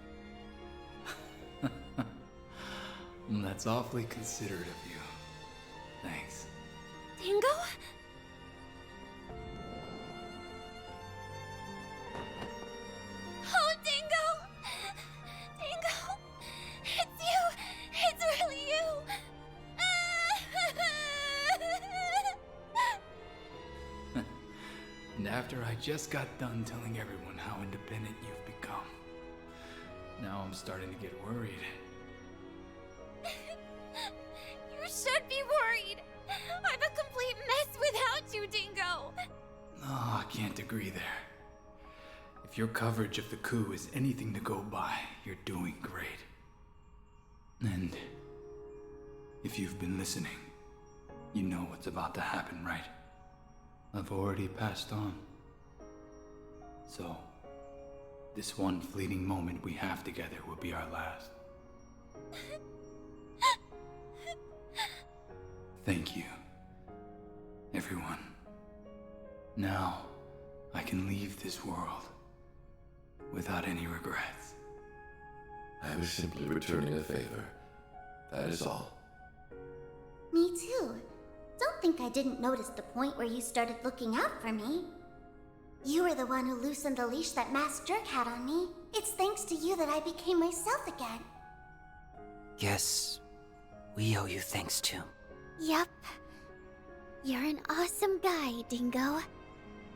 That's awfully considerate of you. Thanks. Dingo? Oh, Dingo! Dingo! It's you! It's really you! And after I just got done telling everyone how independent you've become, now I'm starting to get worried. You should be worried! I'm a complete mess without you, Dingo! Oh, I can't agree there. If your coverage of the coup is anything to go by, you're doing great. And if you've been listening, you know what's about to happen, right? I've already passed on. So, this one fleeting moment we have together will be our last. Thank you, everyone. Now, I can leave this world without any regrets. I was simply returning a favor. That is all. Me too. Don't think I didn't notice the point where you started looking out for me. You were the one who loosened the leash that masked jerk had on me. It's thanks to you that I became myself again. Guess we owe you thanks too. Yup. You're an awesome guy, Dingo.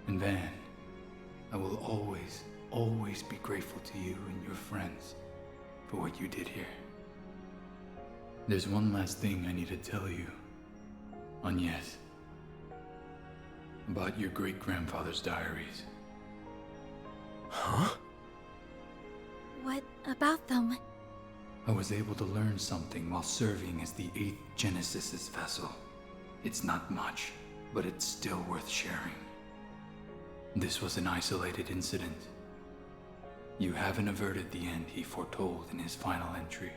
And Van, I will always, always be grateful to you and your friends for what you did here. There's one last thing I need to tell you. Agnes, About your great-grandfather's diaries. Huh? What about them? I was able to learn something while serving as the 8th Genesis's vessel. It's not much, but it's still worth sharing. This was an isolated incident. You haven't averted the end he foretold in his final entry.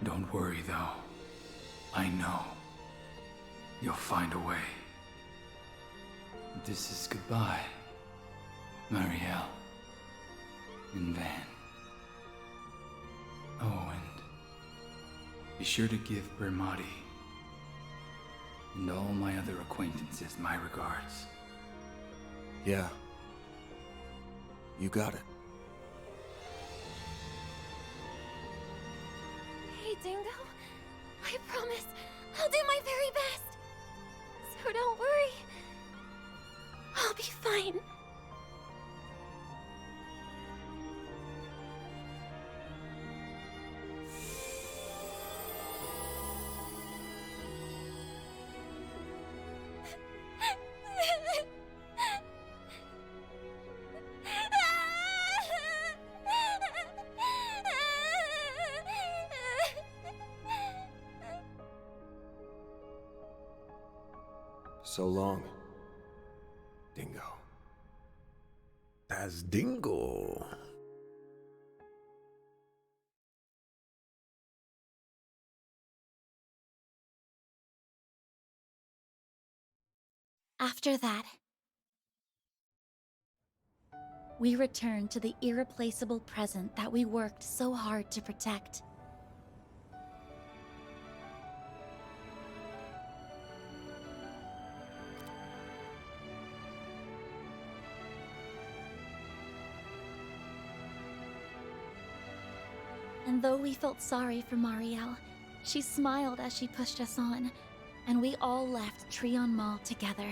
Don't worry, though. I know. You'll find a way. This is goodbye, Marielle and Van. Oh, and be sure to give Bermati and all my other acquaintances my regards. Yeah. You got it. Hey, Dingo. I promise I'll do my very best. So don't worry. I'll be fine. So long, Dingo. That's Dingo. After that, we returned to the irreplaceable present that we worked so hard to protect. And though we felt sorry for Marielle, she smiled as she pushed us on, and we all left Trion Mall together.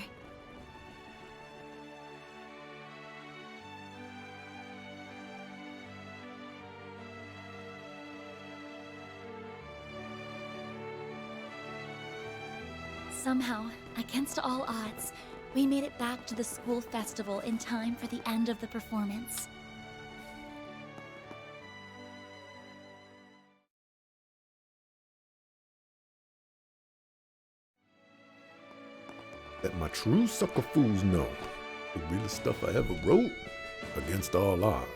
Somehow, against all odds, we made it back to the school festival in time for the end of the performance. Let my true sucker fools know the realest stuff I ever wrote against all odds.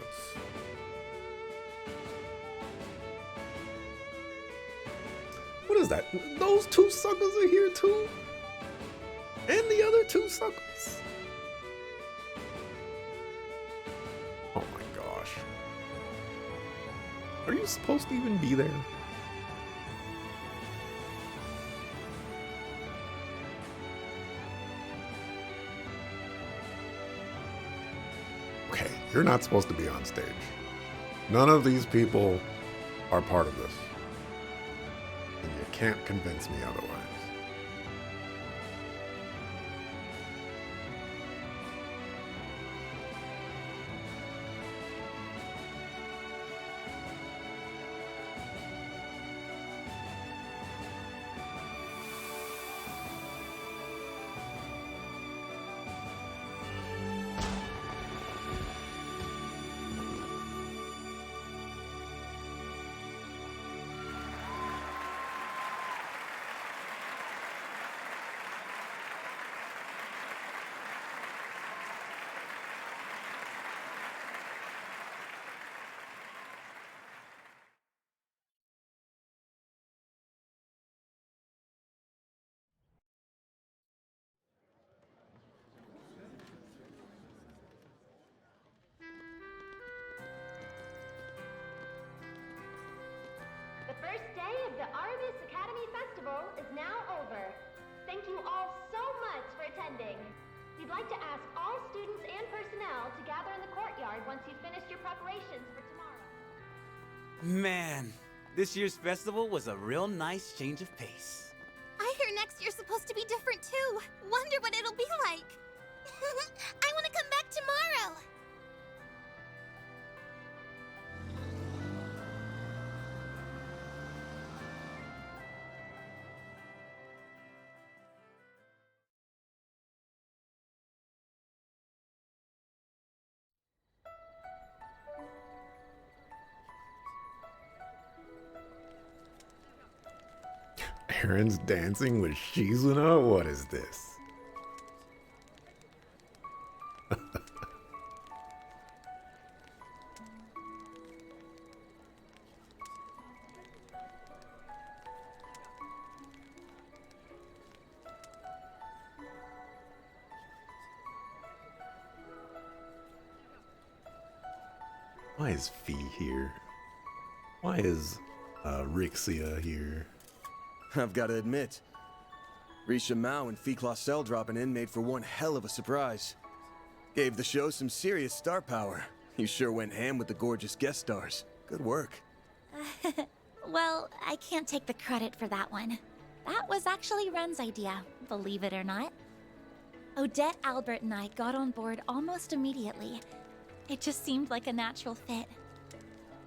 What is that? Those two suckers are here too? And the other two suckers? Oh my gosh. Are you supposed to even be there? Okay, you're not supposed to be on stage. None of these people are part of this. And you can't convince me otherwise. The first day of the Artemis Academy Festival is now over. Thank you all so much for attending. We'd like to ask all students and personnel to gather in the courtyard once you've finished your preparations for tomorrow. Man, this year's festival was a real nice change of pace. I hear next year's supposed to to be different too. Wonder what it'll be like. I want to come back tomorrow. Aaron's dancing with Shizuna? What is this? Why is Fee here? Why is Rixia here? I've got to admit, Risha Mao and Fee Clausel dropping in made for one hell of a surprise. Gave the show some serious star power. You sure went ham with the gorgeous guest stars. Good work. Well, I can't take the credit for that one. That was actually Ren's idea, believe it or not. Odette, Albert, and I got on board almost immediately. It just seemed like a natural fit.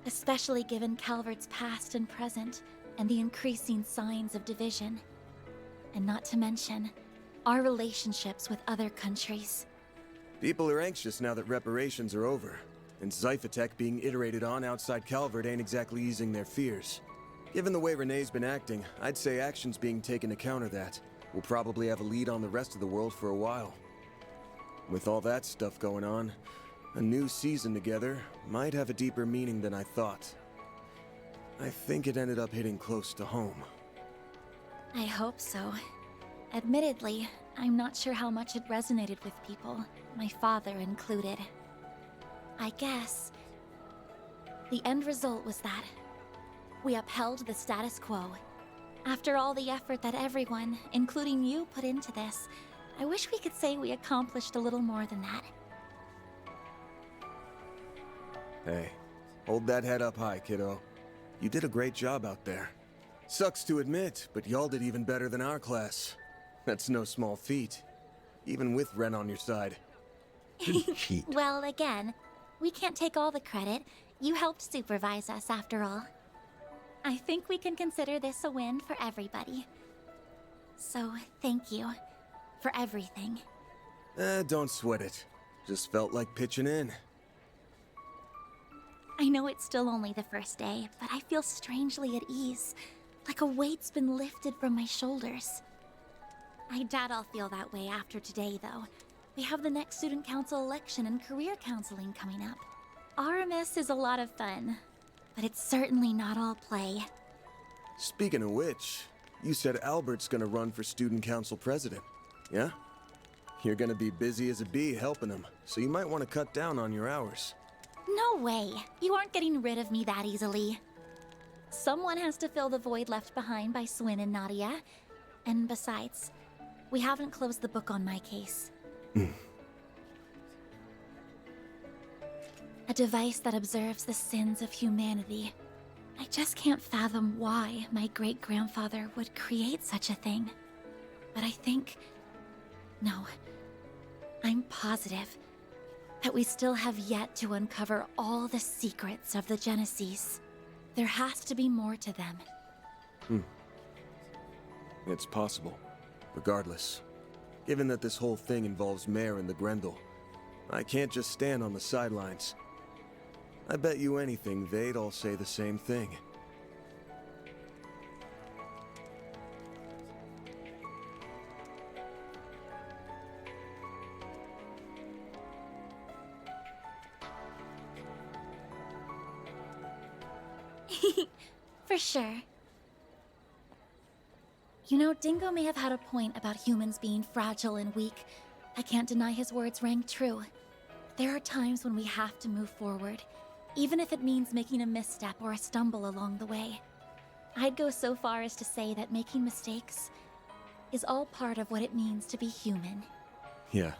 Especially given Calvert's past and present, and the increasing signs of division. And not to mention, our relationships with other countries. People are anxious now that reparations are over, and Zyphatech being iterated on outside Calvert ain't exactly easing their fears. Given the way Renee's been acting, I'd say action's being taken to counter that. We'll probably have a lead on the rest of the world for a while. With all that stuff going on, a new season together might have a deeper meaning than I thought. I think it ended up hitting close to home. I hope so. Admittedly, I'm not sure how much it resonated with people, my father included. I guess the end result was that we upheld the status quo. After all the effort that everyone, including you, put into this, I wish we could say we accomplished a little more than that. Hey, hold that head up high, kiddo. You did a great job out there. Sucks to admit, but y'all did even better than our class. That's no small feat, even with Ren on your side. Well, again, we can't take all the credit. You helped supervise us, after all. I think we can consider this a win for everybody. So, thank you for everything. Don't sweat it. Just felt like pitching in. I know it's still only the first day, but I feel strangely at ease. Like a weight's been lifted from my shoulders. I doubt I'll feel that way after today, though. We have the next student council election and career counseling coming up. Aramis is a lot of fun, but it's certainly not all play. Speaking of which, you said Albert's gonna run for student council president, yeah? You're gonna be busy as a bee helping him, so you might want to cut down on your hours. No way! You aren't getting rid of me that easily. Someone has to fill the void left behind by Swin and Nadia. And besides, we haven't closed the book on my case. A device that observes the sins of humanity. I just can't fathom why my great-grandfather would create such a thing. But I think... No. I'm positive that we still have yet to uncover all the secrets of the Genesis. There has to be more to them. It's possible. Regardless, given that this whole thing involves Mare and the Grendel, I can't just stand on the sidelines. I bet you anything they'd all say the same thing. For sure. You know, Dingo may have had a point about humans being fragile and weak. I can't deny his words rang true. There are times when we have to move forward, even if it means making a misstep or a stumble along the way. I'd go so far as to say that making mistakes is all part of what it means to be human. Yeah.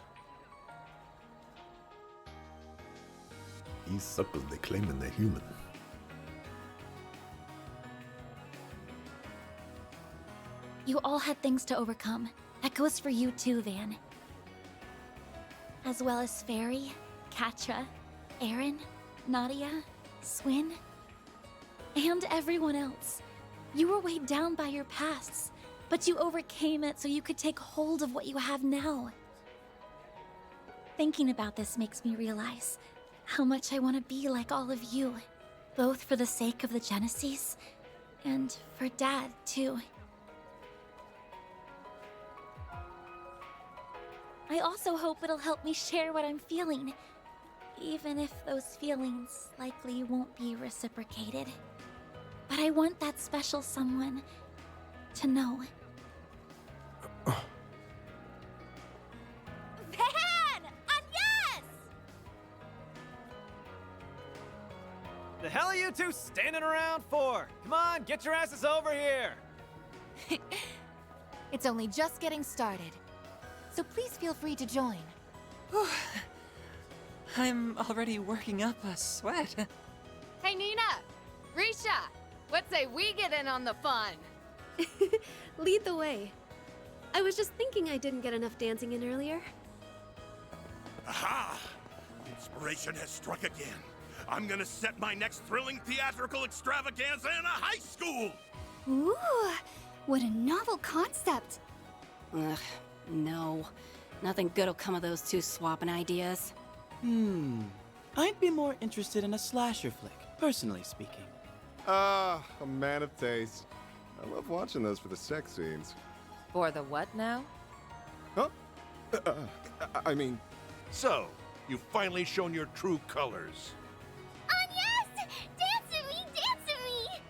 These suckers, they claiming they're human. You all had things to overcome. That goes for you too, Van. As well as Fairy, Katra, Aaron, Nadia, Swin, and everyone else. You were weighed down by your pasts, but you overcame it so you could take hold of what you have now. Thinking about this makes me realize how much I want to be like all of you, both for the sake of the Genesis and for Dad, too. I also hope it'll help me share what I'm feeling, even if those feelings likely won't be reciprocated. But I want that special someone to know. Van! Yes! The hell are you two standing around for? Come on, get your asses over here! It's only just getting started, so please feel free to join. I'm already working up a sweat. Hey, Nina! Risha! What say we get in on the fun? Lead the way. I was just thinking I didn't get enough dancing in earlier. Aha! Inspiration has struck again. I'm gonna set my next thrilling theatrical extravaganza in a high school! Ooh, what a novel concept. Ugh, no. Nothing good'll come of those two swapping ideas. I'd be more interested in a slasher flick, personally speaking. Ah, a man of taste. I love watching those for the sex scenes. For the what now? Huh? I mean... So, you've finally shown your true colors. Yes! Dance with me! Dance with me!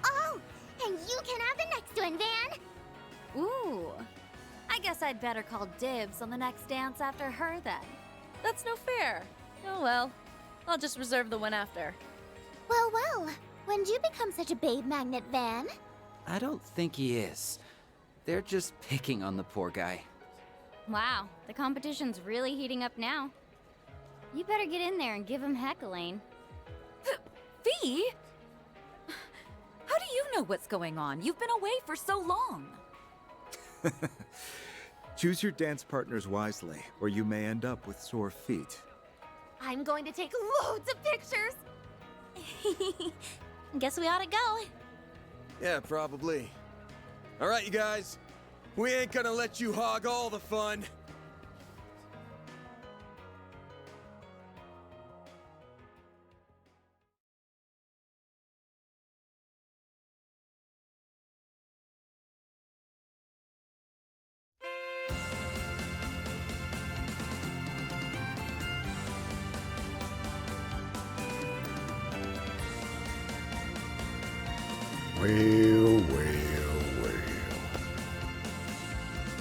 Oh, and you can have the next one, Van! Ooh. I guess I'd better call dibs on the next dance after her then. That's no fair. Oh well. I'll just reserve the one after. Well, well. When did you become such a babe magnet, Van? I don't think he is. They're just picking on the poor guy. Wow, the competition's really heating up now. You better get in there and give him heckling. Fee? How do you know what's going on? You've been away for so long. Choose your dance partners wisely, or you may end up with sore feet. I'm going to take loads of pictures! Guess we ought to go. Yeah, probably. All right, you guys. We ain't gonna let you hog all the fun. Well, well.